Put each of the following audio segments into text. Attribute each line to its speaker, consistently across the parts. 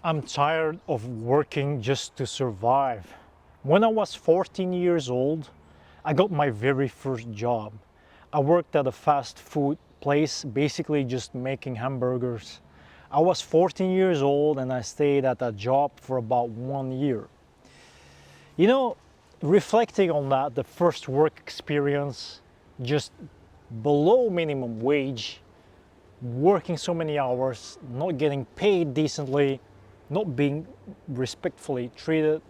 Speaker 1: I'm tired of working just to survive. When I was 14 years old, I got my very first job. I worked at a fast food place, basically just making hamburgers. I was 14 years old and I stayed at that job for about 1 year. You know, reflecting on that, the first work experience, just below minimum wage, working so many hours, not getting paid decently, not being respectfully treated,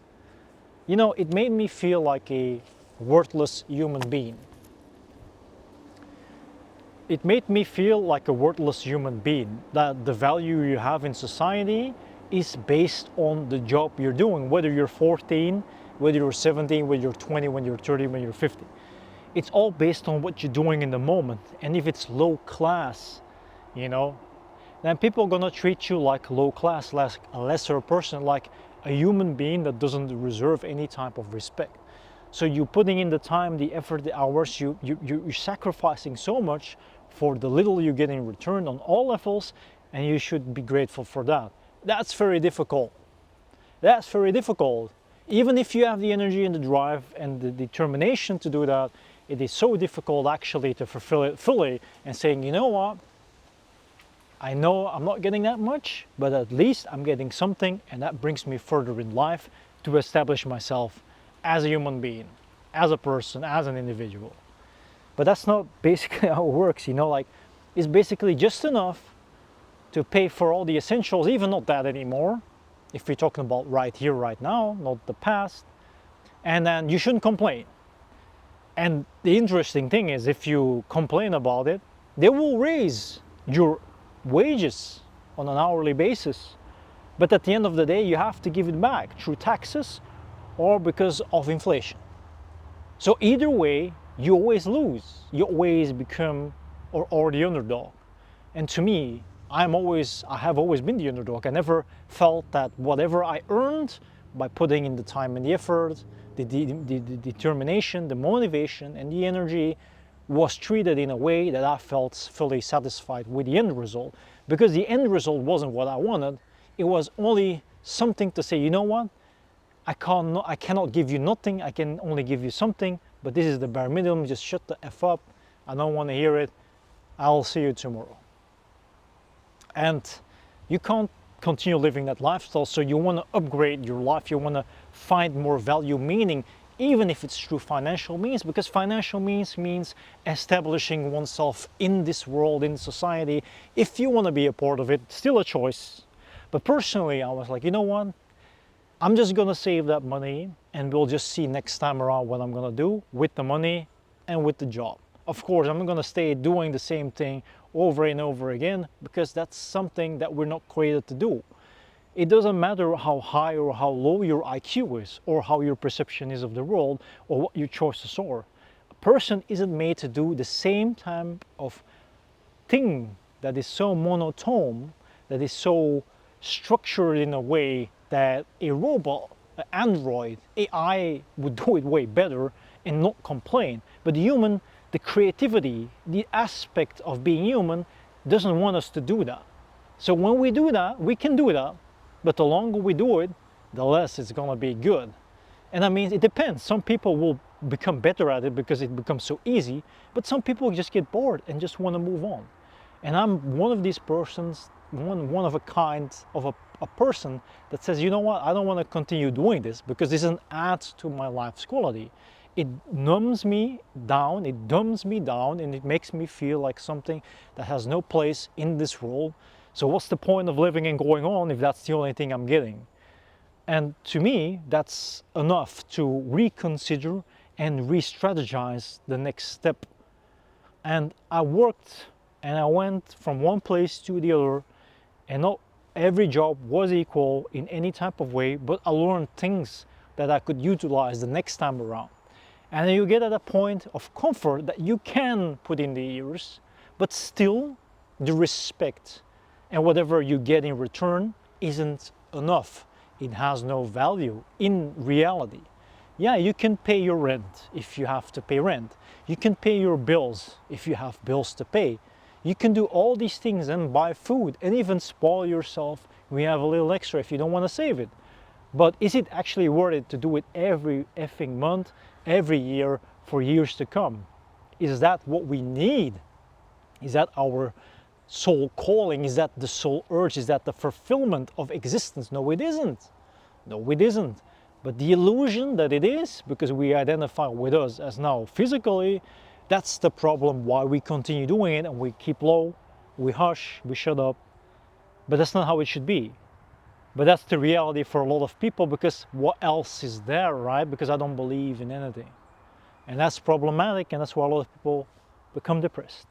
Speaker 1: it made me feel like a worthless human being. It made me feel like a worthless human being, that the value you have in society is based on the job you're doing, whether you're 14, whether you're 17, whether you're 20, when you're 30, when you're 50. It's all based on what you're doing in the moment. And if it's low class, you know, then people are gonna treat you like low class, like a lesser person, like a human being that doesn't deserve any type of respect. So you're putting in the time, the effort, the hours, you're sacrificing so much for the little you get in return on all levels, and you should be grateful for that. That's very difficult. That's very difficult. Even if you have the energy and the drive and the determination to do that, it is so difficult actually to fulfill it fully and saying, you know what, I know I'm not getting that much, but at least I'm getting something, and that brings me further in life to establish myself as a human being, as a person, as an individual. But that's not basically how it works, like it's basically just enough to pay for all the essentials, even not that anymore, if we're talking about right here, right now, not the past. And then you shouldn't complain. And the interesting thing is, if you complain about it, they will raise your wages on an hourly basis. But at the end of the day, you have to give it back through taxes or because of inflation. So either way, you always lose. You always become or the underdog. And to me, I have always been the underdog. I never felt that whatever I earned by putting in the time and the effort, the determination, the motivation, and the energy was treated in a way that I felt fully satisfied with the end result. Because the end result wasn't what I wanted. It was only something to say, you know what? I cannot give you nothing. I can only give you something. But this is the bare minimum. Just shut the F up. I don't want to hear it. I'll see you tomorrow. And you can't continue living that lifestyle. So you want to upgrade your life. You want to find more value, meaning, even if it's through financial means, because financial means establishing oneself in this world, in society. If you want to be a part of it, still a choice. But personally, I was like, you know what? I'm just gonna save that money, and we'll just see next time around what I'm gonna do with the money and with the job. Of course, I'm not gonna stay doing the same thing over and over again, because that's something that we're not created to do. It doesn't matter how high or how low your IQ is, or how your perception is of the world, or what your choices are. A person isn't made to do the same type of thing that is so monotone, that is so structured in a way that a robot, an android, AI would do it way better and not complain. But the human, the creativity, the aspect of being human doesn't want us to do that. So when we do that, we can do that, but the longer we do it, the less it's gonna be good. And I mean, it depends. Some people will become better at it because it becomes so easy, but some people just get bored and just want to move on. And I'm one of these persons, one of a kind of a person that says, you know what, I don't want to continue doing this because this doesn't add to my life's quality. It dumbs me down, and it makes me feel like something that has no place in this world. So what's the point of living and going on if that's the only thing I'm getting? And to me, that's enough to reconsider and re-strategize the next step. And I worked and I went from one place to the other, and not every job was equal in any type of way, but I learned things that I could utilize the next time around. And you get at a point of comfort that you can put in the years, but still the respect and whatever you get in return isn't enough. It has no value in reality. Yeah, you can pay your rent if you have to pay rent. You can pay your bills if you have bills to pay. You can do all these things and buy food and even spoil yourself we have a little extra if you don't want to save it. But is it actually worth it to do it every effing month, every year, for years to come? Is that what we need? Is that our soul calling? Is that the soul urge? Is that the fulfillment of existence? No, it isn't. No, it isn't. But the illusion that it is, because we identify with us as now physically, that's the problem why we continue doing it, and we keep low, we hush, we shut up. But that's not how it should be. But that's the reality for a lot of people, because what else is there, right? Because I don't believe in anything. And that's problematic, and that's why a lot of people become depressed.